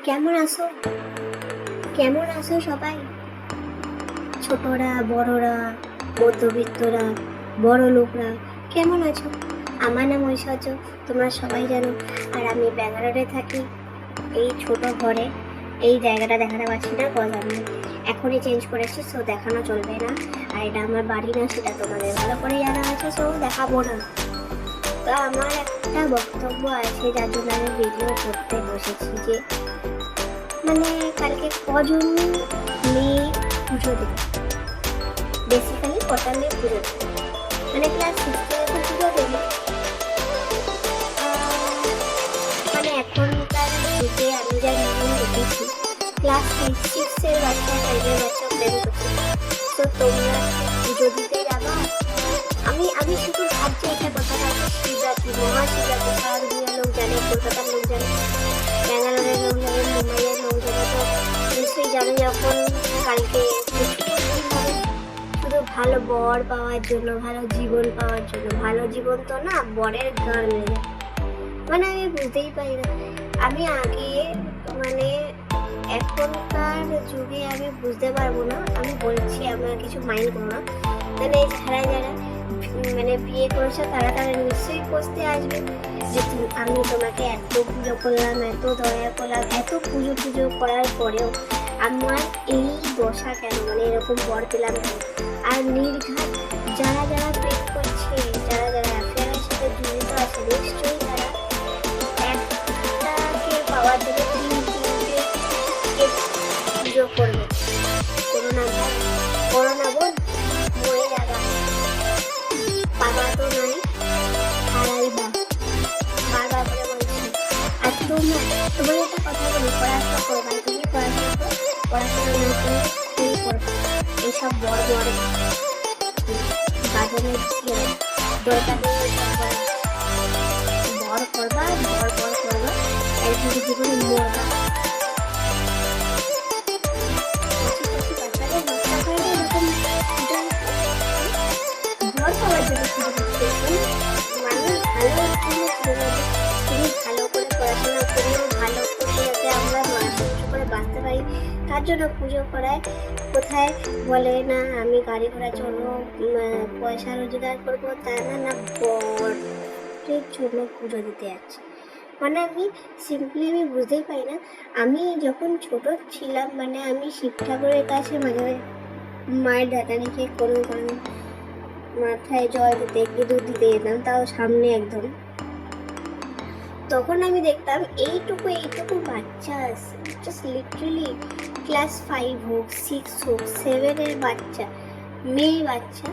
কেমন আছো? কেমন আছো সবাই? ছোটরা, বড়রা, মধ্যবিত্তরা, বড় লোকরা, কেমন আছো? আমার নাম ঐশ্বর্য, তোমরা সবাই জানো। আর আমি ব্যাঙ্গালোরে থাকি, এই ছোট ঘরে। এই জায়গাটা দেখাতে পারছি না, কজ আমি এখনই চেঞ্জ করেছি, সো দেখানো চলবে না। আর এটা আমার বাড়ি না, সেটা তোমাদের ভালো করে জানা আছে, সো দেখাবো না। তো আমার একটা বক্তব্য আছে, যার জন্য আমি ভিডিও করতে বসেছি, যে কালকে কজন মেয়ে পুজো দেবে, বেসিক্যালি কটা মেয়ে পুজো দেবে, ক্লাস সিক্সে যখন পুজো দেবে। এখনকার যুগে আমি যা নিয়ম দেখেছি, ক্লাস সিক্সের বাচ্চা, ফাইভের বাচ্চা প্রেম করছে। তো তোমরা পুজো দিতে যাবা? আমি শুধু ভাবছি একটা কথা, শিবরাত্রি, মহাশিবরাত্রি সারা দুনিয়ার লোক জানে, কলকাতার লোক জানে, ব্যাঙ্গালোরের লোক জানে, মুম্বাইয়ের লোক জানে। তো নিশ্চয়ই জানে, যখন কালকে শুধু ভালো বর পাওয়ার জন্য, ভালো জীবন পাওয়ার জন্য, ভালো জীবন তো না, বরের গান মেরে, আমি বুঝতেই পারি না। আমি আগে এখনকার যুগে আমি বুঝতে পারবো না। আমি বলছি, আমার কিছু মাইন্ড করো না। যারা যারা বিয়ে করেছে, তারা নিশ্চয়ই কষতে আসবে যে আমি তোমাকে এত পুজো করলাম, এত দয়া করলাম, এত পুজো করার পরেও আমার এই দশা কেন, এরকম বর পেলাম কেন। আর নির্ঘাত যারা যারা প্রেম করছে, যারা যারা অ্যাফেয়ারের সাথে জড়িত আছে, নিশ্চয়ই তারা একটাকে পাওয়ার জন্য তিনটে পুজো করবে। করোনা বোন, মরে যাবা, পাবা তো নাই, হারাইবা, বারবার করে বলছি। আর তোমার একটা কথা বলি, পড়াশোনা করবা, তুমি পড়াশোনা না করে তুমি করবা। এইসব বড় বড় বাজারে দরকার বড় করবা, বড় করবা, একদিন জীবনে মরবা। ঘর পাওয়ার জন্য মানুষ ভালো, তুমি ভালো করে পড়াশোনা করেও ভালো করে যাতে আমরা মানুষ করে বাঁচতে পারি, তার জন্য পুজো করায়। কোথায় বলে না আমি গাড়ি ঘোড়া চলবো, পয়সা রোজগার করবো, তা না, বরের জন্য পুজো দিতে যাচ্ছে। আমি সিম্পলি বুঝতেই পারি না। আমি যখন ছোট ছিলাম, আমি শিব ঠাকুরের কাছে মাঝে মাঝে মায়ের ডাটা নিয়ে কোনো মাথায় জল দিতে, দুধ দিতে যেতাম, তাও সামনে একদম। তখন আমি দেখতাম এইটুকু বাচ্চা, জাস্ট লিটারালি ক্লাস 5 হোক, 6 হোক, 7-এর বাচ্চা, মেয়ে বাচ্চা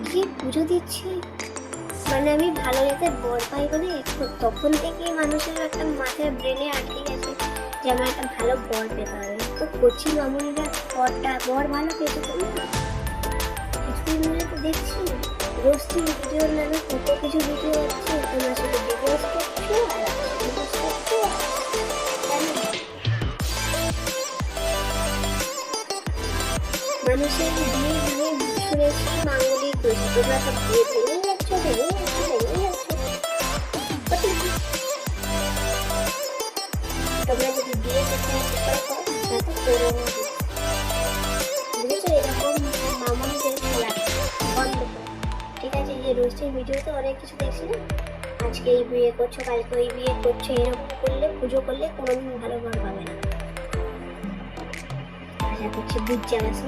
গিয়ে পুজো দিচ্ছে। আমি ভালো যাতে বর পাই বলে, তখন থেকেই মানুষের একটা মাথায় ব্রেনে আটকে গেছে যে আমার একটা ভালো বর পেতে হবে। তো কচি মামুনিরা বর ভালো পেতে পারে না। কিছুদিন ধরে তো দেখছি গোষ্ঠী ভিডিওর নামে কত কিছু ভিডিও হচ্ছে, তোমার সাথে ডিভোর্স করছো আর মানুষের বিয়ে শুনেছি মাঙ্গলিক দোষী, তোমরা সব বিয়ে ভেঙে যাচ্ছ। তোমরা যদি বিয়ে করতে করো, বুঝেছো? এরকম মামুনিদের খেলা বন্ধ করো, ঠিক আছে? যে রোস্টের ভিডিওতে অনেক কিছু দেখছি না, আজকে এই বিয়ে করছো, কালকে ওই বিয়ে করছো, এরকম করলে, পুজো করলে কোনোদিন ভালো বর পাবে না। আশা করছি বুঝতে পারছো।